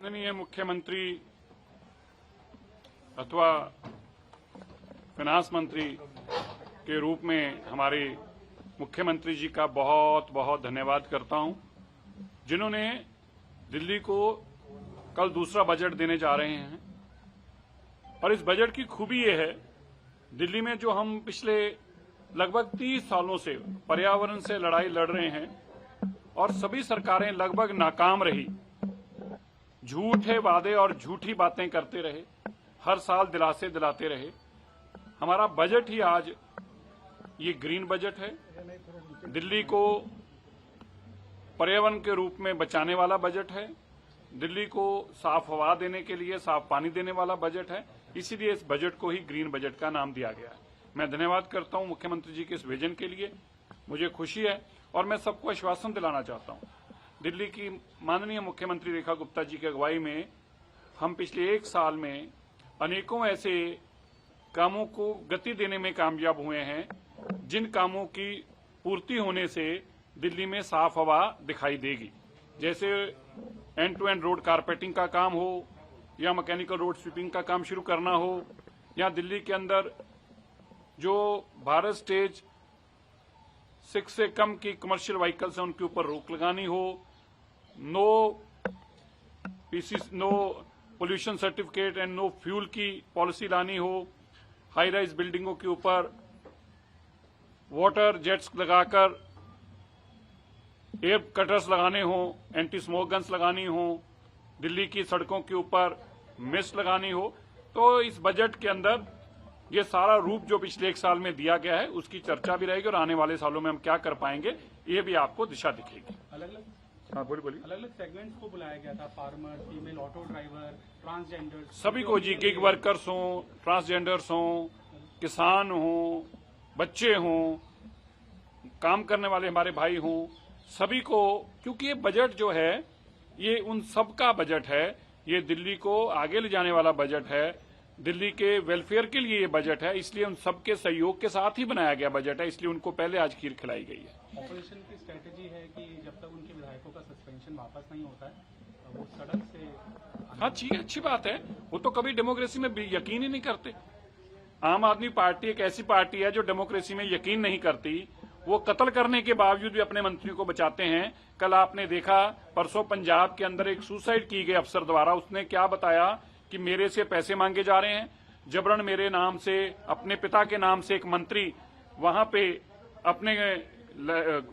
माननीय मुख्यमंत्री अथवा फाइनेंस मंत्री के रूप में हमारे मुख्यमंत्री जी का बहुत बहुत धन्यवाद करता हूं, जिन्होंने दिल्ली को कल दूसरा बजट देने जा रहे हैं। और इस बजट की खूबी ये है, दिल्ली में जो हम पिछले लगभग 30 सालों से पर्यावरण से लड़ाई लड़ रहे हैं और सभी सरकारें लगभग नाकाम रही, झूठे वादे और झूठी बातें करते रहे, हर साल दिलासे दिलाते रहे। हमारा बजट ही आज ये ग्रीन बजट है, दिल्ली को पर्यावरण के रूप में बचाने वाला बजट है, दिल्ली को साफ हवा देने के लिए साफ पानी देने वाला बजट है। इसीलिए इस बजट को ही ग्रीन बजट का नाम दिया गया है। मैं धन्यवाद करता हूं मुख्यमंत्री जी के इस विजन के लिए, मुझे खुशी है और मैं सबको आश्वासन दिलाना चाहता हूं। दिल्ली की माननीय मुख्यमंत्री रेखा गुप्ता जी की अगुवाई में हम पिछले 1 साल में अनेकों ऐसे कामों को गति देने में कामयाब हुए हैं, जिन कामों की पूर्ति होने से दिल्ली में साफ हवा दिखाई देगी। जैसे end to end road carpeting का काम हो या मैकेनिकल रोड स्वीपिंग का काम शुरू करना हो, या दिल्ली के अंदर जो भारत स्टेज 6 से कम की कमर्शियल व्हीकल्स हैं उनके ऊपर रोक लगानी हो, no pollution certificate and no fuel की पॉलिसी लानी हो, हाई राइज बिल्डिंगों के ऊपर वाटर जेट्स लगाकर एयर कटर्स लगाने हो, एंटी स्मोक गन्स लगानी हो, दिल्ली की सड़कों के ऊपर मिस्ट लगानी हो। तो इस बजट के अंदर ये सारा रूप जो पिछले 1 साल में दिया गया है उसकी चर्चा भी रहेगी और आने वाले सालों में हम क्या कर पाएंगे ये भी आपको दिशा दिखेगी। अलग अलग सेगमेंट्स को बुलाया गया था, farmer, female auto driver, transgender, सभी को जी, गिग वर्कर्स हों, ट्रांसजेंडर्स हों, किसान हों, बच्चे हों, काम करने वाले हमारे भाई हों, सभी को, क्योंकि ये बजट जो है ये उन सबका बजट है, ये दिल्ली को आगे ले जाने वाला बजट है, दिल्ली के वेलफेयर के लिए ये बजट है, इसलिए उन सबके सहयोग के साथ ही बनाया गया बजट है, इसलिए उनको पहले आज खीर खिलाई गई है। ऑपोजिशन की स्ट्रेटेजी है कि जब तक उनके विधायकों का सस्पेंशन वापस नहीं होता है वो सड़क से। हाँ ठीक है, अच्छी बात है, वो तो कभी डेमोक्रेसी में यकीन ही नहीं करते। आम आदमी पार्टी एक ऐसी पार्टी है जो डेमोक्रेसी में यकीन नहीं करती, वो कत्ल करने के बावजूद भी अपने मंत्रियों को बचाते हैं। कल आपने देखा, परसों पंजाब के अंदर एक सुसाइड की गई अफसर द्वारा, उसने क्या बताया कि मेरे से पैसे मांगे जा रहे हैं, जबरन मेरे नाम से, अपने पिता के नाम से एक मंत्री वहां पे अपने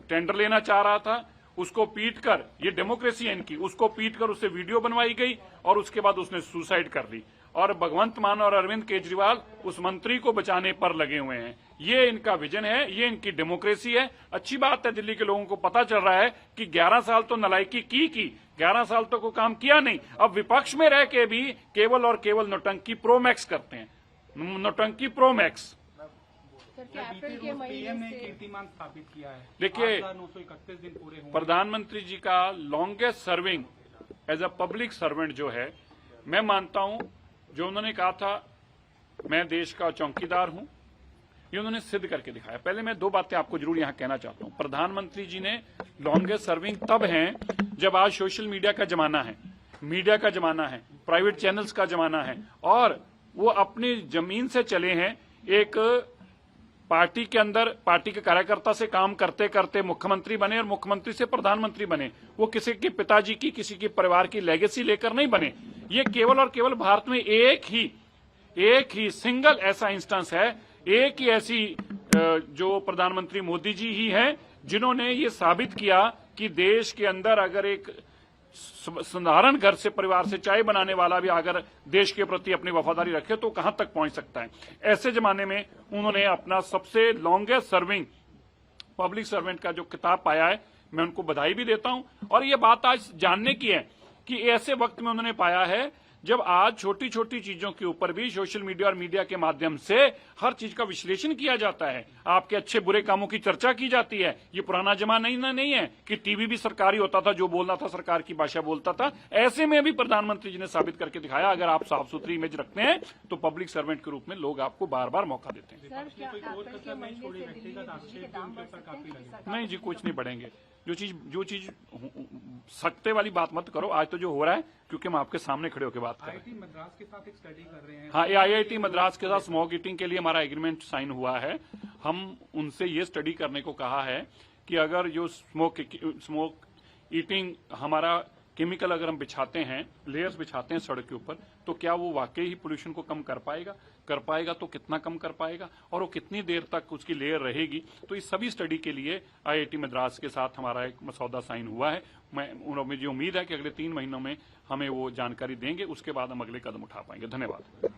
टेंडर लेना चाह रहा था, उसको पीटकर, ये डेमोक्रेसी है इनकी, उसको पीटकर उससे वीडियो बनवाई गई और उसके बाद उसने सुसाइड कर ली। और भगवंत मान और अरविंद केजरीवाल उस मंत्री को बचाने पर लगे हुए हैं। ये इनका विजन है, ये इनकी डेमोक्रेसी है। अच्छी बात है, दिल्ली के लोगों को पता चल रहा है कि 11 साल तो नालायकी की 11 साल तो कोई काम किया नहीं। अब विपक्ष में रह के भी केवल और केवल नौटंकी प्रोमैक्स करते हैं, नौटंकी प्रोमैक्स। पीएम ने कीर्तिमान स्थापित किया है। देखिए, 8,931 दिन पूरे हुए। प्रधानमंत्री जी का longest serving as a public servant जो है, मैं मानता हूं जो उन्होंने कहा था मैं देश का चौकीदार हूं, ये उन्होंने सिद्ध करके दिखाया। पहले मैं 2 बातें आपको जरूर यहां कहना चाहता हूं। प्रधानमंत्री जी ने लॉन्गेस्ट सर्विंग तब हैं जब आज सोशल मीडिया का जमाना है, मीडिया का जमाना है, प्राइवेट चैनल्स का जमाना है, और वो अपनी जमीन से चले हैं। एक पार्टी के अंदर पार्टी के कार्यकर्ता से काम करते करते मुख्यमंत्री बने और मुख्यमंत्री से प्रधानमंत्री बने। वो किसी के पिताजी की, किसी के परिवार की लेगेसी लेकर नहीं बने। ये केवल और केवल भारत में एक ही सिंगल ऐसा इंस्टेंस है, एक ही ऐसी जो प्रधानमंत्री मोदी जी ही हैं जिन्होंने ये साबित किया कि देश के अंदर अगर एक साधारण घर से परिवार से चाय बनाने वाला भी अगर देश के प्रति अपनी वफादारी रखे तो कहां तक पहुंच सकता है। ऐसे जमाने में उन्होंने अपना सबसे लॉन्गेस्ट सर्विंग पब्लिक सर्वेंट का जो खिताब पाया है, मैं उनको बधाई भी देता हूं। और ये बात आज जानने की है कि ऐसे वक्त में उन्होंने पाया है जब आज छोटी छोटी चीजों के ऊपर भी सोशल मीडिया और मीडिया के माध्यम से हर चीज का विश्लेषण किया जाता है, आपके अच्छे बुरे कामों की चर्चा की जाती है। ये पुराना जमाना नहीं है कि टीवी भी सरकारी होता था, जो बोलना था सरकार की भाषा बोलता था। ऐसे में भी प्रधानमंत्री जी ने साबित करके दिखाया, अगर आप साफ सुथरी इमेज रखते हैं तो पब्लिक सर्वेंट के रूप में लोग आपको बार बार मौका देते हैं। नहीं जी, कुछ नहीं बढ़ेंगे। जो चीज सख्ते वाली बात मत करो। आज तो जो हो रहा है, क्योंकि हम आपके सामने खड़े होकर बात कर रहे हैं। आईआईटी मद्रास के साथ एक स्टडी कर रहे हैं। हाँ, ये आईआईटी मद्रास के साथ स्मोक ईटिंग के लिए हमारा एग्रीमेंट साइन हुआ है। हम उनसे ये स्टडी करने को कहा है कि अगर जो स्मोक ईटिंग हमारा केमिकल अगर हम बिछाते हैं, लेयर्स बिछाते हैं सड़क के ऊपर, तो क्या वो वाकई ही पोल्यूशन को कम कर पाएगा तो कितना कम कर पाएगा, और वो कितनी देर तक उसकी लेयर रहेगी। तो इस सभी स्टडी के लिए आईआईटी मद्रास के साथ हमारा एक मसौदा साइन हुआ है। मुझे उम्मीद है कि अगले 3 महीनों में हमें वो जानकारी देंगे, उसके बाद हम अगले कदम उठा पाएंगे। धन्यवाद।